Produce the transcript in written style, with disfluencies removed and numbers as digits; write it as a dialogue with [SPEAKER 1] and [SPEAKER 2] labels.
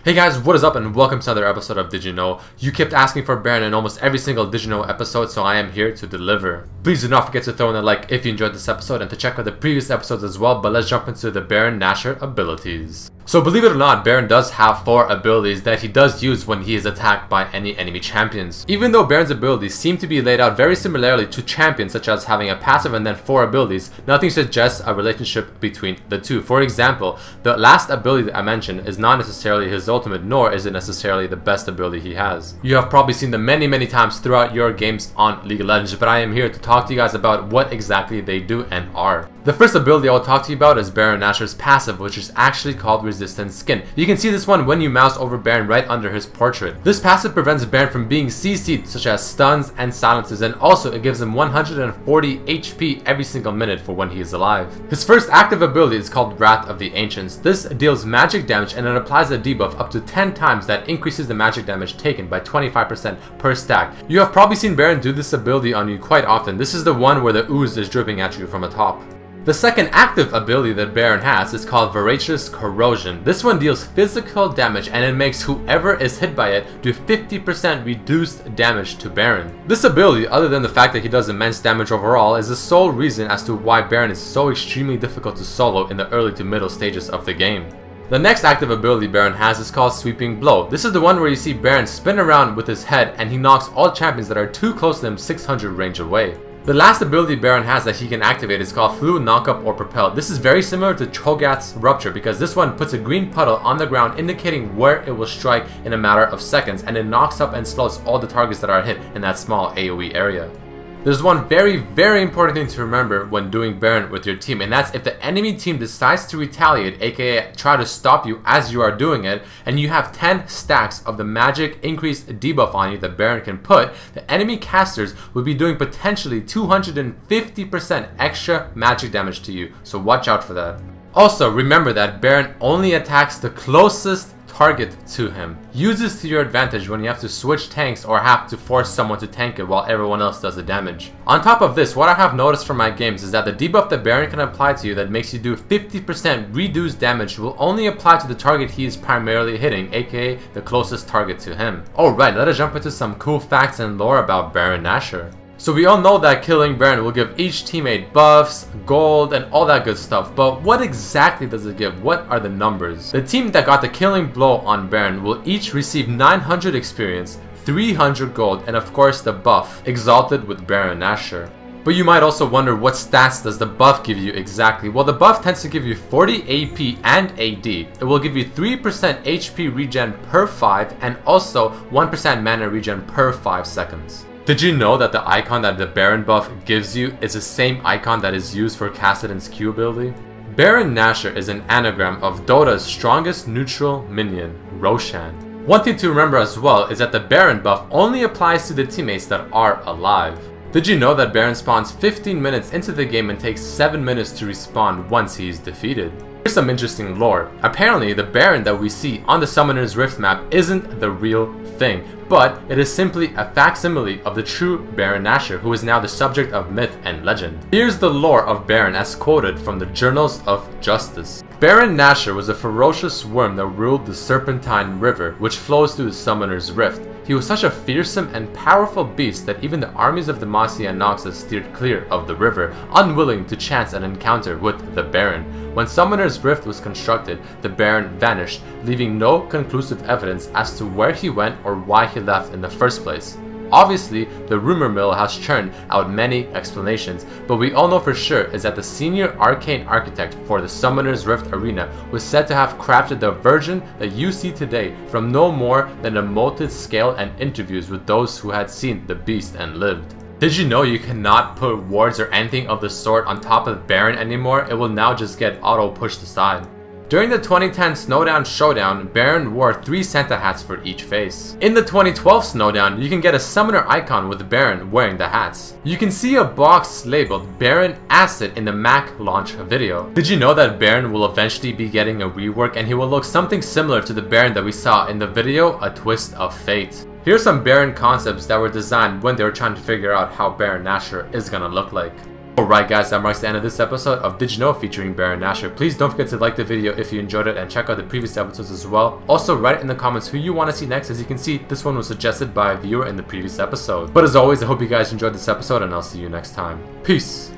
[SPEAKER 1] Hey guys, what is up and welcome to another episode of Did You Know? You kept asking for Baron in almost every single Did You Know episode, so I am here to deliver. Please do not forget to throw in a like if you enjoyed this episode and to check out the previous episodes as well, but let's jump into the Baron Nashor abilities. So believe it or not, Baron does have 4 abilities that he does use when he is attacked by any enemy champions. Even though Baron's abilities seem to be laid out very similarly to champions, such as having a passive and then 4 abilities, nothing suggests a relationship between the two. For example, the last ability that I mentioned is not necessarily his ultimate, nor is it necessarily the best ability he has. You have probably seen them many times throughout your games on League of Legends, but I am here to talk to you guys about what exactly they do and are. The first ability I will talk to you about is Baron Nashor's passive, which is actually called Resistance Skin. You can see this one when you mouse over Baron right under his portrait. This passive prevents Baron from being CC'd, such as stuns and silences, and also it gives him 140 HP every single minute for when he is alive. His first active ability is called Wrath of the Ancients. This deals magic damage and it applies a debuff up to 10 times that increases the magic damage taken by 25% per stack. You have probably seen Baron do this ability on you quite often. This is the one where the ooze is dripping at you from atop. The second active ability that Baron has is called Voracious Corrosion. This one deals physical damage and it makes whoever is hit by it do 50% reduced damage to Baron. This ability, other than the fact that he does immense damage overall, is the sole reason as to why Baron is so extremely difficult to solo in the early to middle stages of the game. The next active ability Baron has is called Sweeping Blow. This is the one where you see Baron spin around with his head and he knocks all champions that are too close to him 600 range away. The last ability Baron has that he can activate is called Fluid Knockup or Propel. This is very similar to Cho'Gath's Rupture because this one puts a green puddle on the ground indicating where it will strike in a matter of seconds, and it knocks up and slows all the targets that are hit in that small AoE area. There's one very important thing to remember when doing Baron with your team, and that's if the enemy team decides to retaliate, aka try to stop you as you are doing it, and you have 10 stacks of the magic increased debuff on you that Baron can put, the enemy casters will be doing potentially 250% extra magic damage to you, so watch out for that. Also, remember that Baron only attacks the closest target to him. Use this to your advantage when you have to switch tanks or have to force someone to tank it while everyone else does the damage. On top of this, what I have noticed from my games is that the debuff that Baron can apply to you that makes you do 50% reduced damage will only apply to the target he is primarily hitting, aka the closest target to him. Alright, let us jump into some cool facts and lore about Baron Nashor. So we all know that killing Baron will give each teammate buffs, gold, and all that good stuff, but what exactly does it give? What are the numbers? The team that got the killing blow on Baron will each receive 900 experience, 300 gold, and of course the buff, Exalted with Baron Nashor. But you might also wonder, what stats does the buff give you exactly? Well, the buff tends to give you 40 AP and AD. It will give you 3% HP regen per 5 and also 1% mana regen per 5 seconds. Did you know that the icon that the Baron buff gives you is the same icon that is used for Kassadin's Q ability? Baron Nashor is an anagram of Dota's strongest neutral minion, Roshan. One thing to remember as well is that the Baron buff only applies to the teammates that are alive. Did you know that Baron spawns 15 minutes into the game and takes 7 minutes to respawn once he is defeated? Here's some interesting lore. Apparently, the Baron that we see on the Summoner's Rift map isn't the real thing, but it is simply a facsimile of the true Baron Nashor, who is now the subject of myth and legend. Here's the lore of Baron as quoted from the Journals of Justice. Baron Nashor was a ferocious worm that ruled the Serpentine River, which flows through the Summoner's Rift. He was such a fearsome and powerful beast that even the armies of Demacia and Noxus steered clear of the river, unwilling to chance an encounter with the Baron. When Summoner's Rift was constructed, the Baron vanished, leaving no conclusive evidence as to where he went or why he left in the first place. Obviously, the rumor mill has churned out many explanations, but we all know for sure is that the senior arcane architect for the Summoner's Rift arena was said to have crafted the version that you see today from no more than a molded scale and interviews with those who had seen the beast and lived. Did you know you cannot put wards or anything of the sort on top of Baron anymore? It will now just get auto pushed aside. During the 2010 Snowdown Showdown, Baron wore 3 Santa hats for each face. In the 2012 Snowdown, you can get a summoner icon with Baron wearing the hats. You can see a box labeled Baron Acid in the Mac launch video. Did you know that Baron will eventually be getting a rework and he will look something similar to the Baron that we saw in the video A Twist of Fate? Here's some Baron concepts that were designed when they were trying to figure out how Baron Nashor is gonna look like. Alright guys, that marks the end of this episode of Did You Know featuring Baron Nashor. Please don't forget to like the video if you enjoyed it and check out the previous episodes as well. Also write in the comments who you want to see next. As you can see, this one was suggested by a viewer in the previous episode. But as always, I hope you guys enjoyed this episode and I'll see you next time. Peace!